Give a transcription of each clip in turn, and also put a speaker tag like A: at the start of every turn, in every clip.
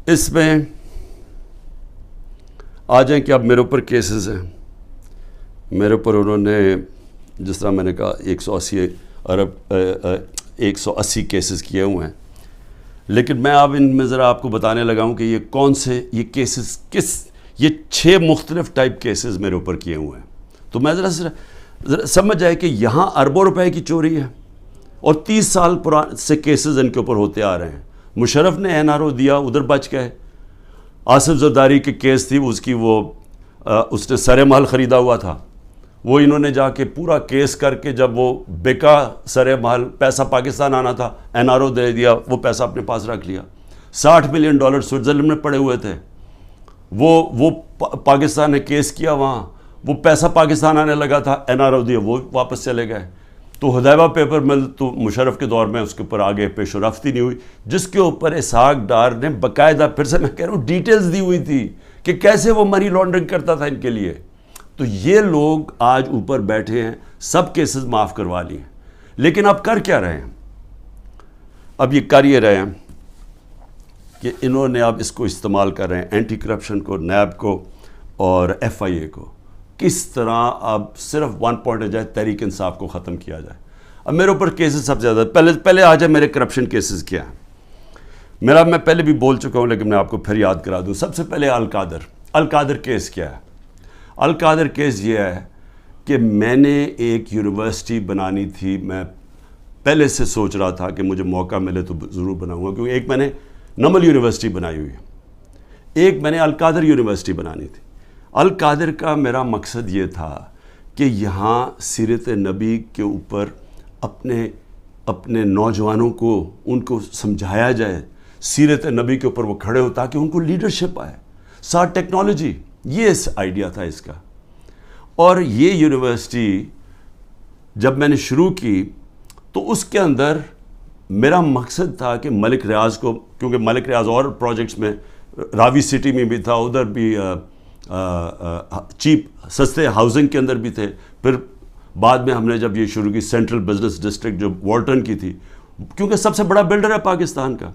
A: اس میں آ جائیں کہ اب میرے اوپر کیسز ہیں. میرے اوپر انہوں نے جس طرح میں نے کہا 180 کیسز کیے ہوئے ہیں. لیکن میں اب ان میں ذرا آپ کو بتانے لگا ہوں کہ یہ کون سے یہ کیسز یہ 6 مختلف ٹائپ کیسز میرے اوپر کیے ہوئے ہیں. تو میں ذرا سمجھ جائے کہ یہاں اربوں روپے کی چوری ہے اور 30 سال سے کیسز ان کے اوپر ہوتے آ رہے ہیں. مشرف نے NRO دیا, ادھر بچ گئے. آصف زرداری کی کیس تھی, اس نے سر محل خریدا ہوا تھا, وہ انہوں نے جا کے پورا کیس کر کے جب وہ بکا سر محل, پیسہ پاکستان آنا تھا, NRO دے دیا, وہ پیسہ اپنے پاس رکھ لیا. $60 ملین سوئٹزرلینڈ میں پڑے ہوئے تھے. وہ پاکستان نے کیس کیا وہاں, وہ پیسہ پاکستان آنے لگا تھا, NRO دیا, وہ واپس چلے گئے. تو حدیبہ پیپر مل تو مشرف کے دور میں اس کے اوپر آگے پیش رفت ہی نہیں ہوئی, جس کے اوپر اسحاق ڈار نے باقاعدہ, پھر سے میں کہہ رہا ہوں, ڈیٹیلز دی ہوئی تھی کہ کیسے وہ منی لانڈرنگ کرتا تھا ان کے لیے. تو یہ لوگ آج اوپر بیٹھے ہیں, سب کیسز معاف کروا لی ہیں. لیکن اب کر کیا رہے ہیں؟ اب یہ کر یہ رہے ہیں کہ انہوں نے اب اس کو استعمال کر رہے ہیں, اینٹی کرپشن کو, نیب کو اور FIA کو, کس طرح اب صرف 1 پوائنٹ جائے, تحریک انصاف کو ختم کیا جائے. اب میرے اوپر کیسز سب سے زیادہ, پہلے آ جائے میرے کرپشن کیسز کیا ہیں. میں پہلے بھی بول چکا ہوں لیکن میں آپ کو پھر یاد کرا دوں. سب سے پہلے القادر کیس کیا ہے؟ القادر کیس یہ ہے کہ میں نے ایک یونیورسٹی بنانی تھی. میں پہلے سے سوچ رہا تھا کہ مجھے موقع ملے تو ضرور بناؤں گا, کیونکہ ایک میں نے نمل یونیورسٹی بنائی ہوئی ہے, ایک میں نے القادر یونیورسٹی بنانی تھی. القادر کا میرا مقصد یہ تھا کہ یہاں سیرت نبی کے اوپر اپنے نوجوانوں کو ان کو سمجھایا جائے, سیرت نبی کے اوپر وہ کھڑے ہو تاکہ ان کو لیڈرشپ آئے, ساتھ ٹیکنالوجی. یہ آئیڈیا تھا اس کا. اور یہ یونیورسٹی جب میں نے شروع کی تو اس کے اندر میرا مقصد تھا کہ ملک ریاض کو, کیونکہ ملک ریاض اور پروجیکٹس میں راوی سٹی میں بھی تھا, ادھر بھی چیپ سستے ہاؤسنگ کے اندر بھی تھے. پھر بعد میں ہم نے جب یہ شروع کی سینٹرل بزنس ڈسٹرکٹ جو والٹن کی تھی, کیونکہ سب سے بڑا بلڈر ہے پاکستان کا.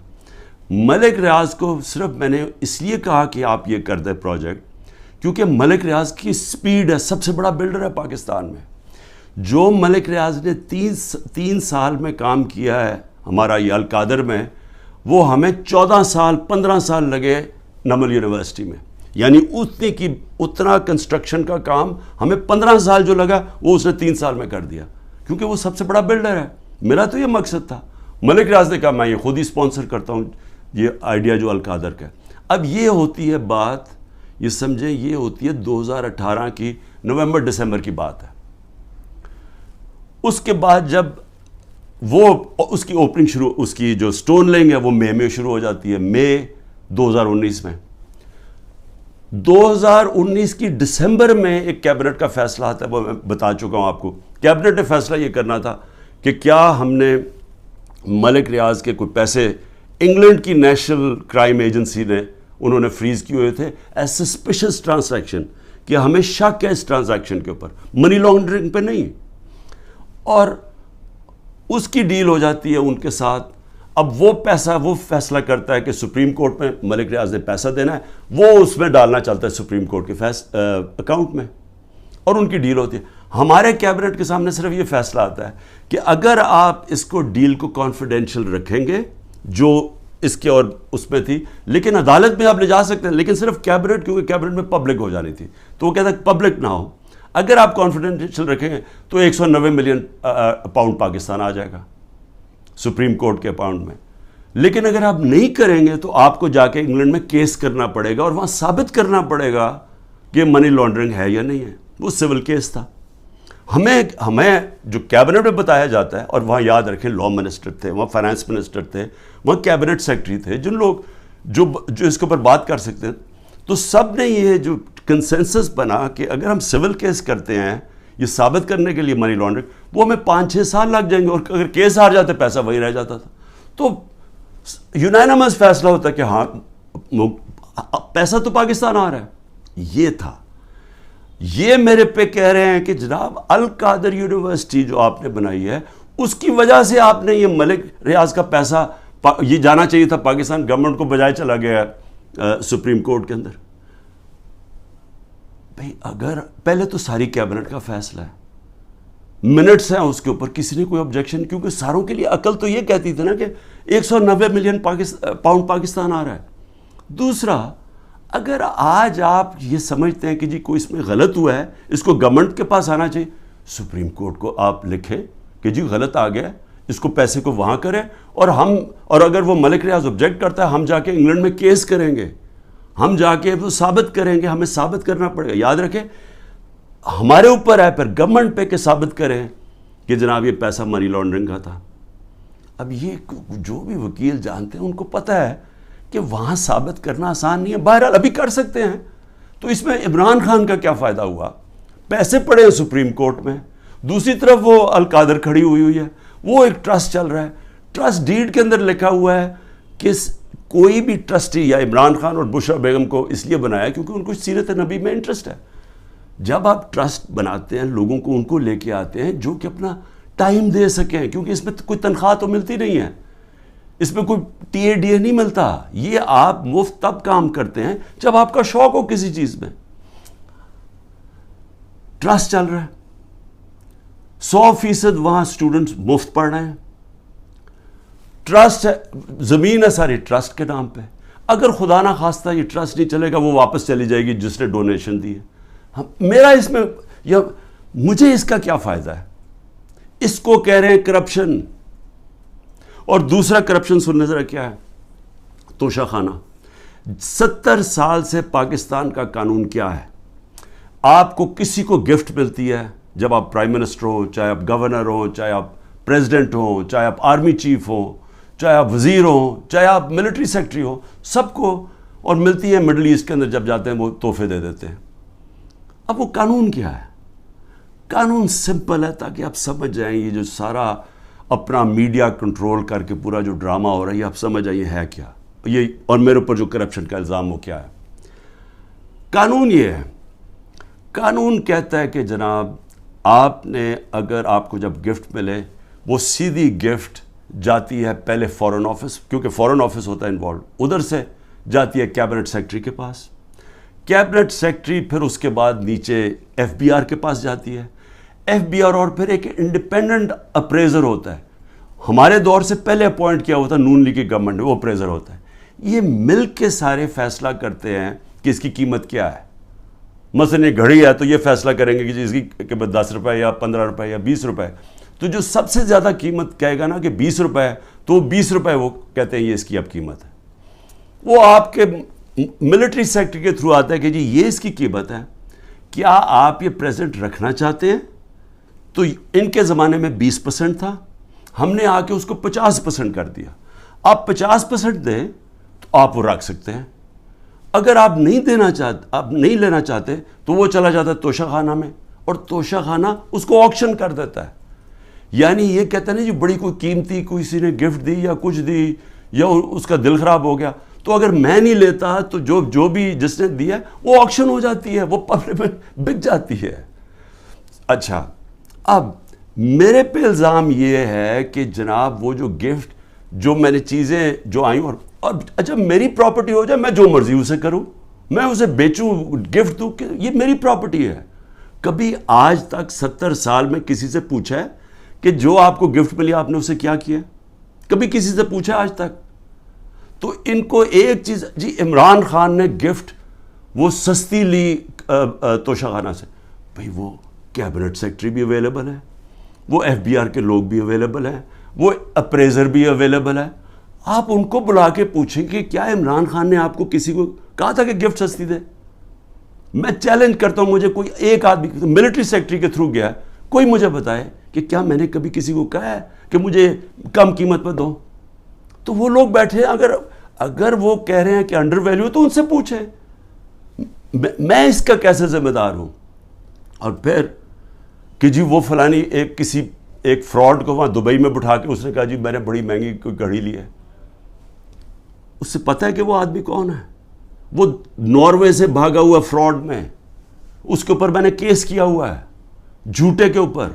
A: ملک ریاض کو صرف میں نے اس لیے کہا کہ آپ یہ کر دیں پروجیکٹ, کیونکہ ملک ریاض کی سپیڈ ہے, سب سے بڑا بلڈر ہے پاکستان میں. جو ملک ریاض نے 3 سال میں کام کیا ہے ہمارا یہ القادر میں, وہ ہمیں 14 سال 15 سال لگے نمل یونیورسٹی میں. یعنی اتنا کنسٹرکشن کا کام ہمیں 15 سال جو لگا وہ اس نے 3 سال میں کر دیا, کیونکہ وہ سب سے بڑا بلڈر ہے. میرا تو یہ مقصد تھا. ملک ریاض نے کہا میں یہ خود ہی اسپانسر کرتا ہوں یہ آئیڈیا جو القادر کا ہے. اب یہ ہوتی ہے بات, یہ سمجھیں, یہ ہوتی ہے 2018 کی نومبر دسمبر کی بات ہے. اس کے بعد جب وہ اس کی اوپننگ شروع, اس کی جو سٹون لینگ ہے وہ مئی میں شروع ہو جاتی ہے, مئی 2019 میں. 2019 کی دسمبر میں ایک کیبنٹ کا فیصلہ آتا ہے, وہ میں بتا چکا ہوں آپ کو. کیبنٹ نے فیصلہ یہ کرنا تھا کہ کیا ہم نے ملک ریاض کے کوئی پیسے انگلینڈ کی نیشنل کرائم ایجنسی نے انہوں نے فریز کیے ہوئے تھے ایز سسپیشس ٹرانزیکشن, کہ ہمیں شک ہے اس ٹرانزیکشن کے اوپر, منی لانڈرنگ پہ نہیں. اور اس کی ڈیل ہو جاتی ہے ان کے ساتھ. اب وہ فیصلہ کرتا ہے کہ سپریم کورٹ میں ملک ریاض نے پیسہ دینا ہے, وہ اس میں ڈالنا چلتا ہے سپریم کورٹ کے اکاؤنٹ میں, اور ان کی ڈیل ہوتی ہے. ہمارے کیبنٹ کے سامنے صرف یہ فیصلہ آتا ہے کہ اگر آپ اس کو ڈیل کو کانفیڈینشیل رکھیں گے, جو اس کے اور اس میں تھی, لیکن عدالت میں آپ لے جا سکتے ہیں, لیکن صرف کیبنٹ, کیونکہ کیبنٹ میں پبلک ہو جانی تھی, تو وہ کہتا ہے پبلک نہ ہو. اگر آپ کانفیڈینشیل رکھیں گے تو 190 ملین پاؤنڈ پاکستان آ جائے گا سپریم کورٹ کے اکاؤنٹ میں. لیکن اگر آپ نہیں کریں گے تو آپ کو جا کے انگلینڈ میں کیس کرنا پڑے گا اور وہاں ثابت کرنا پڑے گا کہ منی لانڈرنگ ہے یا نہیں ہے. وہ سول کیس تھا. ہمیں جو کیبنٹ میں بتایا جاتا ہے, اور وہاں یاد رکھیں لا منسٹر تھے, وہاں فائنانس منسٹر تھے, وہاں کیبنٹ سیکرٹری تھے, جن لوگ جو اس کے اوپر بات کر سکتے ہیں. تو سب نے یہ جو کنسنسس بنا کہ اگر ہم سول کیس کرتے ہیں یہ ثابت کرنے کے لیے منی لانڈرنگ, وہ ہمیں 5-6 سال لگ جائیں گے, اور اگر کیس ہار جاتے پیسہ وہی رہ جاتا تھا. تو یونانیمس فیصلہ ہوتا ہے کہ ہاں پیسہ تو پاکستان آ رہا ہے. یہ تھا. یہ میرے پہ کہہ رہے ہیں کہ جناب القادر یونیورسٹی جو آپ نے بنائی ہے اس کی وجہ سے آپ نے یہ ملک ریاض کا پیسہ یہ جانا چاہیے تھا پاکستان گورنمنٹ کو, بجائے چلا گیا ہے سپریم کورٹ کے اندر. بھائی اگر پہلے تو ساری کیبنٹ کا فیصلہ ہے, منٹس ہیں اس کے اوپر, کسی نے کوئی آبجیکشن, کیونکہ ساروں کے لیے عقل تو یہ کہتی تھی نا کہ 190 ملین پاؤنڈ پاکستان آ رہا ہے. دوسرا, اگر آج آپ یہ سمجھتے ہیں کہ جی کوئی اس میں غلط ہوا ہے, اس کو گورنمنٹ کے پاس آنا چاہیے, سپریم کورٹ کو آپ لکھیں کہ جی غلط آ گیا, اس کو پیسے کو وہاں کریں, اور اگر وہ ملک ریاض آبجیکٹ کرتا ہے, ہم جا کے انگلینڈ میں کیس کریں گے, ہم جا کے وہ ثابت کریں گے, ہمیں ثابت کرنا پڑے گا. یاد رکھیں ہمارے اوپر ہے, پھر گورنمنٹ پہ کہ ثابت کریں کہ جناب یہ پیسہ منی لانڈرنگ کا تھا. اب یہ جو بھی وکیل جانتے ہیں ان کو پتہ ہے کہ وہاں ثابت کرنا آسان نہیں ہے. بہرحال ابھی کر سکتے ہیں. تو اس میں عمران خان کا کیا فائدہ ہوا؟ پیسے پڑے ہیں سپریم کورٹ میں, دوسری طرف وہ القادر کھڑی ہوئی ہے, وہ ایک ٹرسٹ چل رہا ہے, ٹرسٹ ڈیڈ کے اندر لکھا ہوا ہے کہ کوئی بھی ٹرسٹی, یا عمران خان اور بشرا بیگم کو اس لیے بنایا کیونکہ ان کو سیرت نبی میں انٹرسٹ ہے. جب آپ ٹرسٹ بناتے ہیں لوگوں کو ان کو لے کے آتے ہیں جو کہ اپنا ٹائم دے سکیں, کیونکہ اس میں کوئی تنخواہ تو ملتی نہیں ہے, اس میں کوئی ٹی اے ڈی اے نہیں ملتا. یہ آپ مفت تب کام کرتے ہیں جب آپ کا شوق ہو کسی چیز میں. ٹرسٹ چل رہا ہے, 100% وہاں اسٹوڈنٹس مفت پڑھ رہے ہیں. ٹرسٹ ہے, زمین ہے ساری ٹرسٹ کے نام پہ. اگر خدا نہ خواستہ یہ ٹرسٹ نہیں چلے گا, وہ واپس چلی جائے گی جس نے ڈونیشن دی ہے. میرا اس میں یا مجھے اس کا کیا فائدہ ہے؟ اس کو کہہ رہے ہیں کرپشن. اور دوسرا کرپشن سننے ذرا کیا ہے, توشہ خانہ. 70 سال سے پاکستان کا قانون کیا ہے؟ آپ کو کسی کو گفٹ ملتی ہے, جب آپ پرائم منسٹر ہو, چاہے آپ گورنر ہو, چاہے آپ پریزیڈنٹ ہو, چاہے آپ آرمی چیف ہو, چاہے آپ وزیر ہو, چاہے آپ ملٹری سیکرٹری ہو, سب کو, اور ملتی ہے مڈل ایسٹ کے اندر جب جاتے ہیں وہ تحفے دے دیتے ہیں. اب وہ قانون کیا ہے؟ قانون سمپل ہے, تاکہ آپ سمجھ جائیں یہ جو سارا اپنا میڈیا کنٹرول کر کے پورا جو ڈرامہ ہو رہا ہے, یہ آپ سمجھ جائیں ہے کیا یہ, اور میرے اوپر جو کرپشن کا الزام ہو کیا ہے. قانون یہ ہے, قانون کہتا ہے کہ جناب آپ نے, اگر آپ کو جب گفٹ ملے, وہ سیدھی گفٹ جاتی ہے پہلے فورن آفس, کیونکہ فورن آفس ہوتا ہے انوالو, ادھر سے جاتی ہے کیبنٹ سیکرٹری کے پاس. کیبنٹ سیکرٹری پھر اس کے بعد نیچے ایف بی آر کے پاس جاتی ہے. ایف بی آر اور پھر ایک انڈیپینڈنٹ اپریزر ہوتا ہے, ہمارے دور سے پہلے اپوائنٹ کیا ہوتا ہے نون لیگ کی گورنمنٹ نے, وہ اپریزر ہوتا ہے. یہ مل کے سارے فیصلہ کرتے ہیں کہ اس کی قیمت کیا ہے. مثلا یہ گھڑی ہے تو یہ فیصلہ کریں گے کہ اس کی قیمت 10 روپے یا 15 روپے یا 20 روپے. تو جو سب سے زیادہ قیمت کہے گا نا کہ 20 روپے ہے, تو 20 روپے وہ کہتے ہیں یہ اس کی اب قیمت ہے. وہ آپ کے ملٹری سیکٹر کے تھرو آتا ہے کہ جی یہ اس کی قیمت ہے, کیا آپ یہ پریزنٹ رکھنا چاہتے ہیں؟ تو ان کے زمانے میں 20% تھا, ہم نے آ کے اس کو 50% کر دیا. آپ 50% دیں تو آپ وہ رکھ سکتے ہیں. اگر آپ نہیں دینا چاہتے, آپ نہیں لینا چاہتے, تو وہ چلا جاتا ہے توشہ خانہ میں, اور توشہ خانہ اس کو آکشن کر دیتا ہے. یعنی یہ کہتا ہے نا جی بڑی کوئی قیمتی کسی نے گفٹ دی یا کچھ دی, یا اس کا دل خراب ہو گیا, تو اگر میں نہیں لیتا تو جو بھی جس نے دیا وہ آکشن ہو جاتی ہے, وہ پبلک میں بک جاتی ہے. اچھا, اب میرے پہ الزام یہ ہے کہ جناب وہ جو گفٹ, جو میں نے چیزیں جو آئیں, اور اچھا میری پراپرٹی ہو جائے, میں جو مرضی اسے کروں, میں اسے بیچوں, گفٹ دوں, کہ یہ میری پراپرٹی ہے. کبھی آج تک 70 سال میں کسی سے پوچھا ہے کہ جو آپ کو گفٹ ملی آپ نے اسے کیا کیا؟ کبھی کسی سے پوچھا آج تک؟ تو ان کو ایک چیز, جی عمران خان نے گفٹ وہ سستی لی توشہ خانہ سے, بھئی وہ کیبنٹ سیکرٹری بھی اویلیبل ہے, وہ ایف بی آر کے لوگ بھی اویلیبل ہیں, وہ اپریزر بھی اویلیبل ہے. آپ ان کو بلا کے پوچھیں کہ کیا عمران خان نے آپ کو کسی کو کہا تھا کہ گفٹ سستی دے؟ میں چیلنج کرتا ہوں, مجھے کوئی ایک آدمی ملٹری سیکرٹری کے تھرو گیا, کوئی مجھے بتائے کہ کیا میں نے کبھی کسی کو کہا ہے کہ مجھے کم قیمت پہ دو. تو وہ لوگ بیٹھے ہیں, اگر وہ کہہ رہے ہیں کہ انڈر ویلیو, تو ان سے پوچھیں, میں اس کا کیسے ذمہ دار ہوں؟ اور پھر کہ جی وہ فلانی ایک فراڈ کو وہاں دبئی میں بٹھا کے اس نے کہا جی میں نے بڑی مہنگی کوئی گھڑی لی ہے. اس سے پتہ ہے کہ وہ آدمی کون ہے؟ وہ ناروے سے بھاگا ہوا فراڈ میں, اس کے اوپر میں نے کیس کیا ہوا ہے, جھوٹے کے اوپر.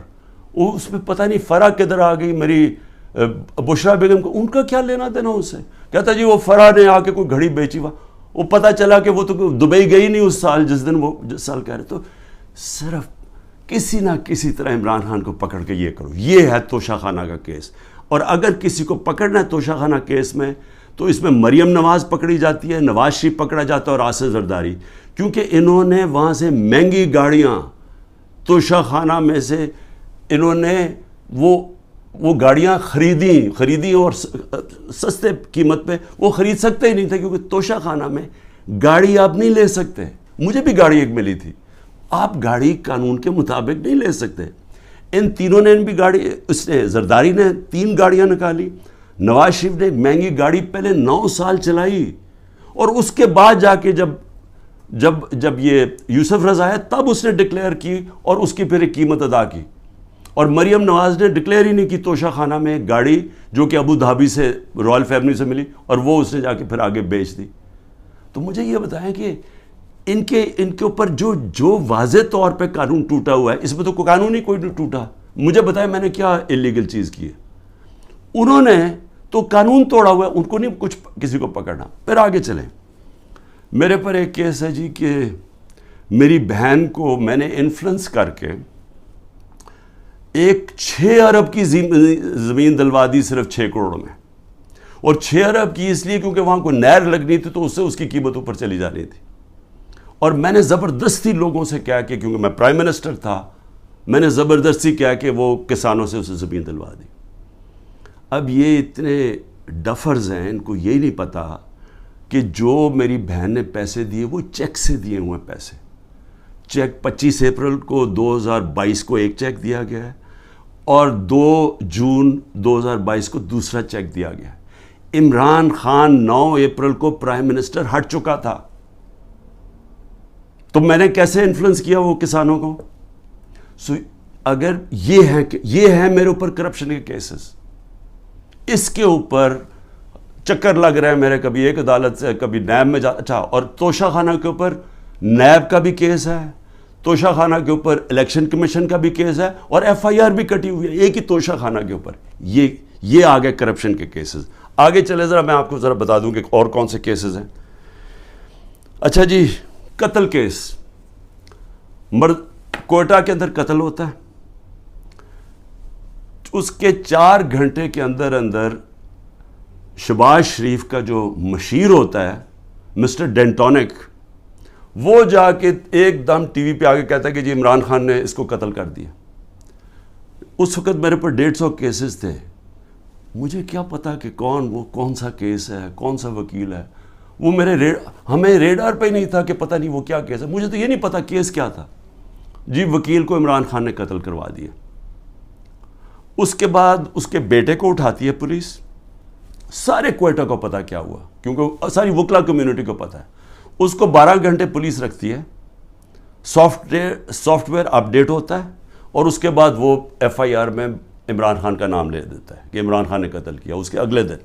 A: وہ اس میں پتہ نہیں فرح کدھر آ گئی میری بشرا بیگم کو, ان کا کیا لینا دینا اس سے؟ کہتا جی وہ فرح نے آ کے کوئی گھڑی بیچی ہوا. وہ پتہ چلا کہ وہ تو دبئی گئی نہیں اس سال جس دن وہ جس سال کہہ رہے. تو صرف کسی نہ کسی طرح عمران خان کو پکڑ کے یہ کرو. یہ ہے توشہ خانہ کا کیس. اور اگر کسی کو پکڑنا ہے توشہ خانہ کیس میں تو اس میں مریم نواز پکڑی جاتی ہے, نواز شریف پکڑا جاتا ہے اور آصف زرداری, کیونکہ انہوں نے وہاں سے مہنگی گاڑیاں توشہ خانہ میں سے انہوں نے وہ گاڑیاں خریدی اور سستے قیمت پہ. وہ خرید سکتے ہی نہیں تھے کیونکہ توشہ خانہ میں گاڑی آپ نہیں لے سکتے. مجھے بھی گاڑی ایک ملی تھی. آپ گاڑی قانون کے مطابق نہیں لے سکتے. ان تینوں نے بھی گاڑی, اس نے زرداری نے 3 گاڑیاں نکالی, نواز شریف نے ایک مہنگی گاڑی پہلے 9 سال چلائی, اور اس کے بعد جا کے جب یہ یوسف رضا ہے تب اس نے ڈکلیئر کی اور اس کی پھر ایک قیمت ادا کی. اور مریم نواز نے ڈکلیئر ہی نہیں کی توشہ خانہ میں ایک گاڑی جو کہ ابو دھابی سے رائل فیملی سے ملی, اور وہ اس نے جا کے پھر آگے بیچ دی. تو مجھے یہ بتائیں کہ ان کے اوپر جو واضح طور پہ قانون ٹوٹا ہوا ہے, اس میں تو کوئی قانون ہی کوئی نہیں ٹوٹا. مجھے بتائیں میں نے کیا اللیگل چیز کی ہے. انہوں نے تو قانون توڑا ہوا ہے, ان کو نہیں کچھ کسی کو پکڑنا. پھر آگے چلیں. میرے پر ایک کیس ہے جی کہ میری بہن کو میں نے انفلوئنس کر کے ایک 6 ارب کی زمین دلوا دی صرف 6 کروڑ میں. اور 6 ارب کی اس لیے کیونکہ وہاں کوئی نہر لگنی تھی تو اس سے اس کی قیمت اوپر چلی جانی تھی. اور میں نے زبردستی لوگوں سے کہا کہ کیونکہ میں پرائم منسٹر تھا, میں نے زبردستی کہا کہ وہ کسانوں سے اسے زمین دلوا دی. اب یہ اتنے ڈفرز ہیں, ان کو یہی نہیں پتا کہ جو میری بہن نے پیسے دیے وہ چیک سے دیے ہوئے پیسے. چیک 25 اپریل کو 2022 کو ایک چیک دیا گیا ہے, اور 2 جون 2022 کو دوسرا چیک دیا گیا. عمران خان 9 اپریل کو پرائم منسٹر ہٹ چکا تھا. تو میں نے کیسے انفلوئنس کیا وہ کسانوں کو؟ اگر یہ ہے میرے اوپر کرپشن کے کیسز, اس کے اوپر چکر لگ رہا ہے میرے, کبھی ایک عدالت سے کبھی نیب میں اچھا. اور توشہ خانہ کے اوپر نیب کا بھی کیس ہے, توشہ خانہ کے اوپر الیکشن کمیشن کا بھی کیس ہے, اور FIR بھی کٹی ہوئی ہے ایک ہی توشہ خانہ کے اوپر. یہ آگے کرپشن کے کیسز. آگے چلے ذرا میں آپ کو ذرا بتا دوں کہ اور کون سے کیسز ہیں. اچھا جی, قتل کیس. کوئٹہ کے اندر قتل ہوتا ہے, اس کے 4 گھنٹے کے اندر شہباز شریف کا جو مشیر ہوتا ہے مسٹر ڈینٹونک, وہ جا کے ایک دم ٹی وی پہ آگے کہتا ہے کہ جی عمران خان نے اس کو قتل کر دیا. اس وقت میرے پر 150 کیسز تھے. مجھے کیا پتا کہ کون سا کیس ہے, کون سا وکیل ہے. وہ ہمیں ریڈار پہ ہی نہیں تھا کہ پتہ نہیں وہ کیا کیس ہے. مجھے تو یہ نہیں پتا کیس کیا تھا. جی وکیل کو عمران خان نے قتل کروا دیا. اس کے بعد اس کے بیٹے کو اٹھاتی ہے پولیس. سارے کوئٹہ کو پتا کیا ہوا, کیونکہ ساری وکلا کمیونٹی کو پتا ہے. اس کو 12 گھنٹے پولیس رکھتی ہے, سافٹ ویئر اپڈیٹ ہوتا ہے, اور اس کے بعد وہ FIR میں عمران خان کا نام لے دیتا ہے کہ عمران خان نے قتل کیا. اس کے اگلے دن